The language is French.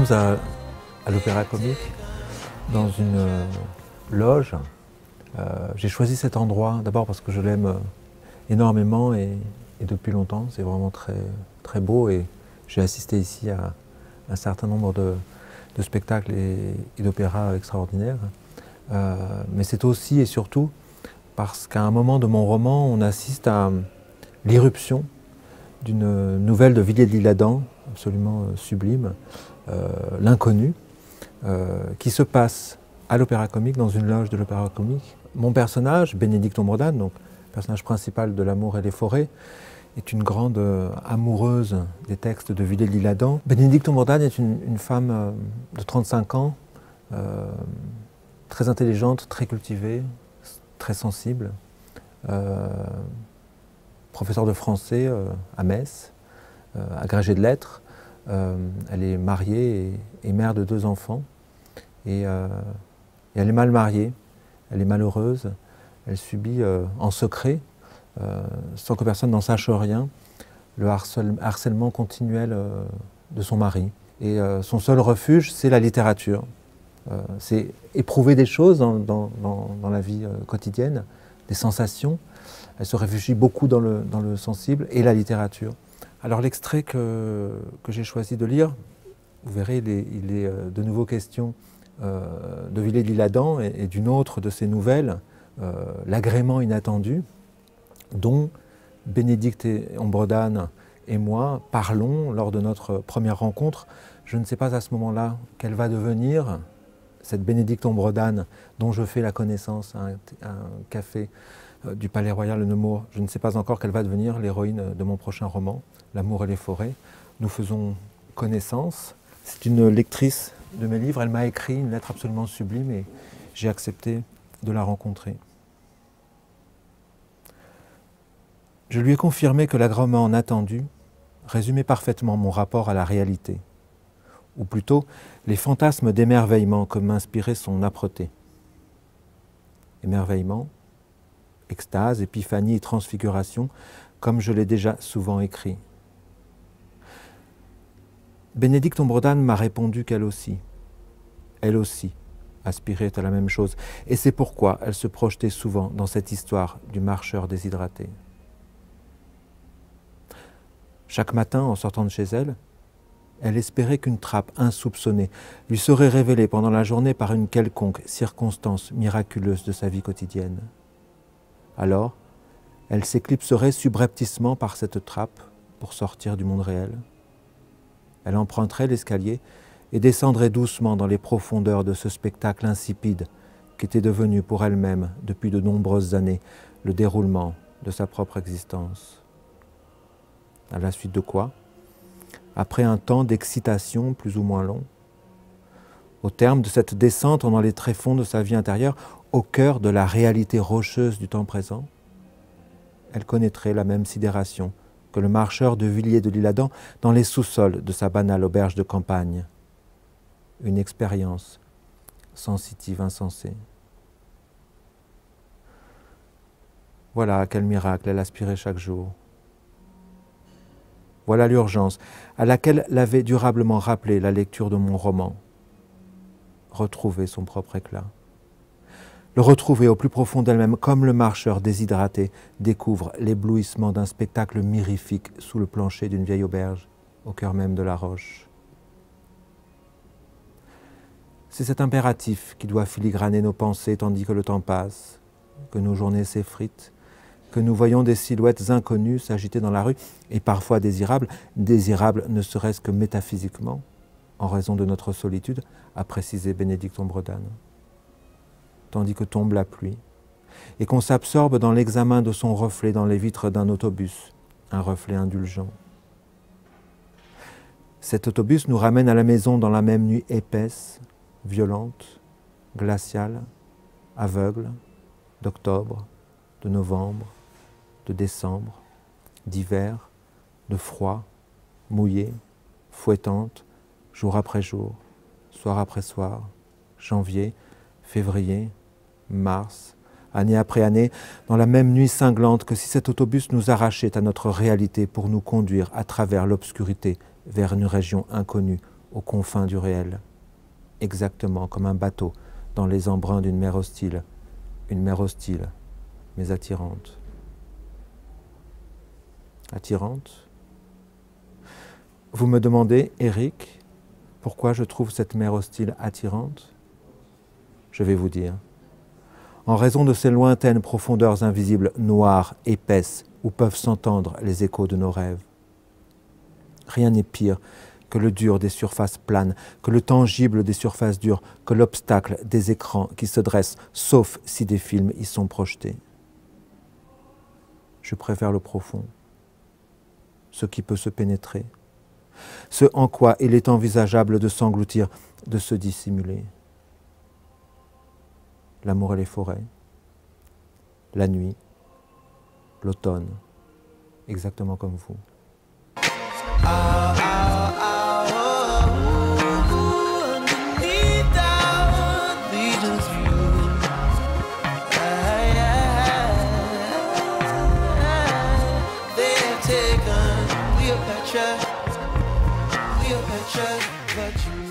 compose à l'Opéra Comique, dans une loge. J'ai choisi cet endroit d'abord parce que je l'aime énormément et depuis longtemps. C'est vraiment très beau et j'ai assisté ici à un certain nombre de spectacles et d'opéras extraordinaires. Mais c'est aussi et surtout parce qu'à un moment de mon roman, on assiste à l'irruption d'une nouvelle de Villiers de l'Isle-Adam, absolument sublime, L'Inconnu, qui se passe à l'Opéra Comique, dans une loge de l'Opéra Comique. Mon personnage, Bénédicte Ombredane, donc personnage principal de L'amour et les forêts, est une grande amoureuse des textes de Villiers de l'Isle-Adam. Bénédicte Ombredane est une femme de 35 ans, très intelligente, très cultivée, très sensible, professeure de français à Metz, agrégée de lettres. Elle est mariée et mère de 2 enfants. Et elle est mal mariée, elle est malheureuse, elle subit en secret, sans que personne n'en sache rien, le harcèlement continuel de son mari. Et son seul refuge, c'est la littérature. C'est éprouver des choses dans la vie quotidienne, des sensations. Elle se réfugie beaucoup dans le sensible et la littérature. Alors l'extrait que j'ai choisi de lire, vous verrez, il est de nouveau question de Villiers de l'Isle-Adam et d'une autre de ses nouvelles, L'agrément inattendu, dont Bénédicte Ombredane et moi parlons lors de notre première rencontre. Je ne sais pas à ce moment-là quelle va devenir cette Bénédicte Ombredane dont je fais la connaissance à un café du Palais Royal de Nemours. Je ne sais pas encore quelle va devenir l'héroïne de mon prochain roman, L'amour et les forêts. Nous faisons connaissance. C'est une lectrice de mes livres. Elle m'a écrit une lettre absolument sublime et j'ai accepté de la rencontrer. Je lui ai confirmé que l'agrément inattendu résumait parfaitement mon rapport à la réalité, ou plutôt les fantasmes d'émerveillement que m'inspirait son âpreté. Émerveillement, extase, épiphanie et transfiguration, comme je l'ai déjà souvent écrit. Bénédicte Ombredane m'a répondu qu'elle aussi aspirait à la même chose, et c'est pourquoi elle se projetait souvent dans cette histoire du marcheur déshydraté. Chaque matin, en sortant de chez elle, elle espérait qu'une trappe insoupçonnée lui serait révélée pendant la journée par une quelconque circonstance miraculeuse de sa vie quotidienne. Alors, elle s'éclipserait subrepticement par cette trappe pour sortir du monde réel. Elle emprunterait l'escalier et descendrait doucement dans les profondeurs de ce spectacle insipide qu'était devenu pour elle-même, depuis de nombreuses années, le déroulement de sa propre existence. À la suite de quoi, après un temps d'excitation plus ou moins long, au terme de cette descente dans les tréfonds de sa vie intérieure, au cœur de la réalité rocheuse du temps présent, elle connaîtrait la même sidération que le marcheur de Villiers de l'Isle-Adam dans les sous-sols de sa banale auberge de campagne. Une expérience sensitive insensée. Voilà à quel miracle elle aspirait chaque jour. Voilà l'urgence à laquelle l'avait durablement rappelé la lecture de mon roman. Retrouver son propre éclat. Le retrouver au plus profond d'elle-même, comme le marcheur déshydraté découvre l'éblouissement d'un spectacle mirifique sous le plancher d'une vieille auberge, au cœur même de la roche. C'est cet impératif qui doit filigraner nos pensées tandis que le temps passe, que nos journées s'effritent, que nous voyons des silhouettes inconnues s'agiter dans la rue, et parfois désirables ne serait-ce que métaphysiquement, en raison de notre solitude, a précisé Bénédicte Ombredane. Tandis que tombe la pluie, et qu'on s'absorbe dans l'examen de son reflet dans les vitres d'un autobus, un reflet indulgent. Cet autobus nous ramène à la maison dans la même nuit épaisse, violente, glaciale, aveugle, d'octobre, de novembre, de décembre, d'hiver, de froid, mouillée, fouettante, jour après jour, soir après soir, janvier, février, mars, année après année, dans la même nuit cinglante que si cet autobus nous arrachait à notre réalité pour nous conduire à travers l'obscurité vers une région inconnue aux confins du réel, exactement comme un bateau dans les embruns d'une mer hostile, une mer hostile, mais attirante. Attirante? Vous me demandez, Éric, pourquoi je trouve cette mer hostile attirante? Je vais vous dire. En raison de ces lointaines profondeurs invisibles, noires, épaisses, où peuvent s'entendre les échos de nos rêves. Rien n'est pire que le dur des surfaces planes, que le tangible des surfaces dures, que l'obstacle des écrans qui se dressent, sauf si des films y sont projetés. Je préfère le profond, ce qui peut se pénétrer, ce en quoi il est envisageable de s'engloutir, de se dissimuler. L'amour et les forêts, la nuit, l'automne, exactement comme vous. Cleopatra, but you